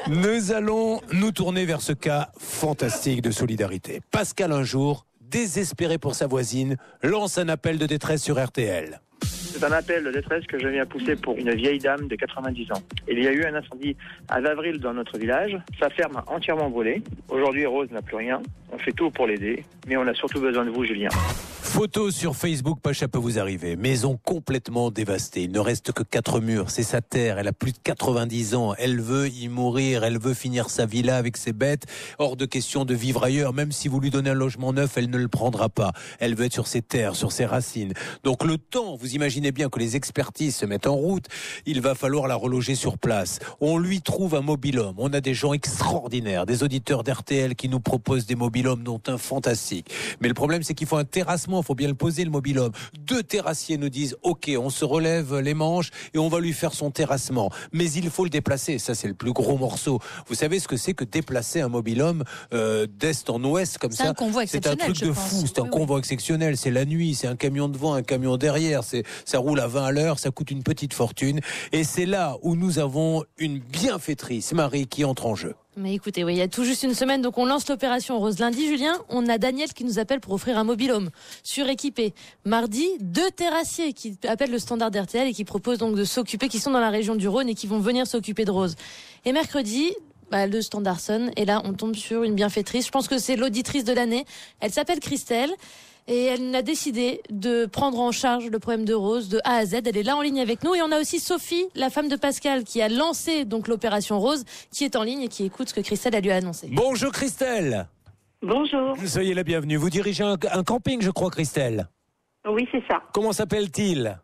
Nous allons nous tourner vers ce cas fantastique de solidarité. Pascal, un jour, désespéré pour sa voisine, lance un appel de détresse sur RTL. C'est un appel de détresse que je viens pousser pour une vieille dame de 90 ans. Il y a eu un incendie à Vavril dans notre village. Sa ferme a entièrement brûlé. Aujourd'hui, Rose n'a plus rien. On fait tout pour l'aider, mais on a surtout besoin de vous, Julien. Photo sur Facebook, Pacha peut vous arriver. Maison complètement dévastée. Il ne reste que 4 murs. C'est sa terre. Elle a plus de 90 ans. Elle veut y mourir. Elle veut finir sa villa avec ses bêtes. Hors de question de vivre ailleurs. Même si vous lui donnez un logement neuf, elle ne le prendra pas. Elle veut être sur ses terres, sur ses racines. Donc le temps, vous imaginez bien que les expertises se mettent en route. Il va falloir la reloger sur place. On lui trouve un mobil-homme. On a des gens extraordinaires, des auditeurs d'RTL qui nous proposent des mobil-hommes, dont un fantastique. Mais le problème, c'est qu'il faut un terrassement. Il faut bien le poser, le mobil-homme. 2 terrassiers nous disent ok, on se relève les manches et on va lui faire son terrassement. Mais il faut le déplacer. Ça, c'est le plus gros morceau. Vous savez ce que c'est que déplacer un mobil-homme d'est en ouest comme ça? C'est un convoi C'est exceptionnel. un truc de fou. C'est un convoi exceptionnel. C'est la nuit. C'est un camion devant, un camion derrière. Ça roule à 20 à l'heure. Ça coûte une petite fortune. Et c'est là où nous avons une bienfaitrice, Marie, qui entre en jeu. Mais écoutez, oui, il y a tout juste une semaine, donc on lance l'opération Rose. Lundi, Julien, on a Daniel qui nous appelle pour offrir un mobil-home suréquipé. Mardi, 2 terrassiers qui appellent le standard d'RTL et qui proposent donc de s'occuper, qui sont dans la région du Rhône et qui vont venir s'occuper de Rose. Et mercredi, le standard sonne et là, on tombe sur une bienfaitrice. Je pense que c'est l'auditrice de l'année. Elle s'appelle Christelle. Et elle a décidé de prendre en charge le problème de Rose de A à Z. Elle est là en ligne avec nous. Et on a aussi Sophie, la femme de Pascal, qui a lancé donc l'opération Rose, qui est en ligne et qui écoute ce que Christelle a lui annoncé. Bonjour Christelle. Bonjour. Soyez la bienvenue. Vous dirigez un camping, je crois, Christelle. Oui, c'est ça. Comment s'appelle-t-il?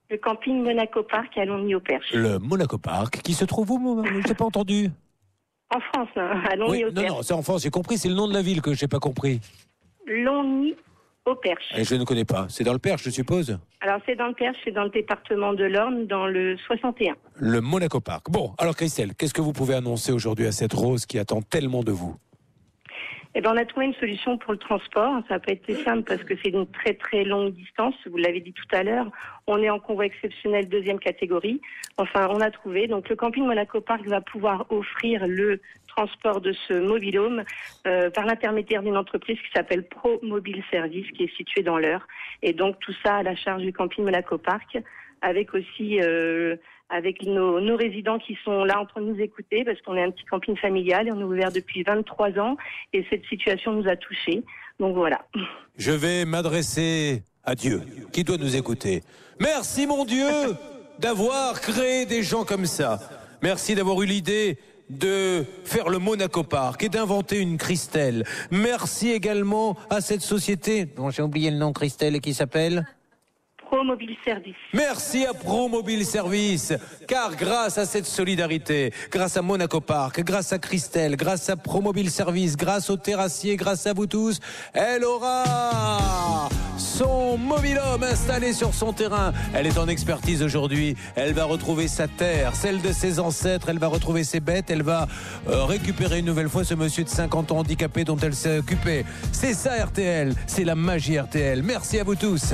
Le camping Monaco Park à Longny-au-Perche. Le Monaco Park, qui se trouve où? Je n'ai pas entendu. En France, à Longny-au-Perche. Non, c'est en France, j'ai compris. C'est le nom de la ville que je n'ai pas compris. Longny-au-Perche. Et je ne connais pas. C'est dans le Perche, je suppose? Alors, c'est dans le Perche, c'est dans le département de l'Orne, dans le 61. Le Monaco Park. Bon, alors Christelle, qu'est-ce que vous pouvez annoncer aujourd'hui à cette Rose qui attend tellement de vous? Eh ben, on a trouvé une solution pour le transport. Ça n'a pas été simple parce que c'est une très très longue distance. Vous l'avez dit tout à l'heure. On est en convoi exceptionnel 2e catégorie. Enfin, on a trouvé. Donc, le camping Monaco Park va pouvoir offrir le transport de ce mobil-home par l'intermédiaire d'une entreprise qui s'appelle Pro Mobile Service, qui est située dans l'Eure. Et donc, tout ça à la charge du camping Monaco Park, avec aussi avec nos résidents qui sont là en train de nous écouter, parce qu'on est un petit camping familial et on est ouvert depuis 23 ans et cette situation nous a touchés. Donc voilà. Je vais m'adresser à Dieu, qui doit nous écouter. Merci mon Dieu d'avoir créé des gens comme ça. Merci d'avoir eu l'idée de faire le Monaco Park et d'inventer une Christelle. Merci également à cette société dont j'ai oublié le nom, Christelle, et qui s'appelle Pro Mobile Service. Merci à Pro Mobile Service, car grâce à cette solidarité, grâce à Monaco Park, grâce à Christelle, grâce à Pro Mobile Service, grâce aux terrassiers, grâce à vous tous, elle aura son mobil-home installé sur son terrain. Elle est en expertise aujourd'hui. Elle va retrouver sa terre, celle de ses ancêtres. Elle va retrouver ses bêtes. Elle va récupérer une nouvelle fois ce monsieur de 50 ans handicapé dont elle s'est occupée. C'est ça RTL. C'est la magie RTL. Merci à vous tous.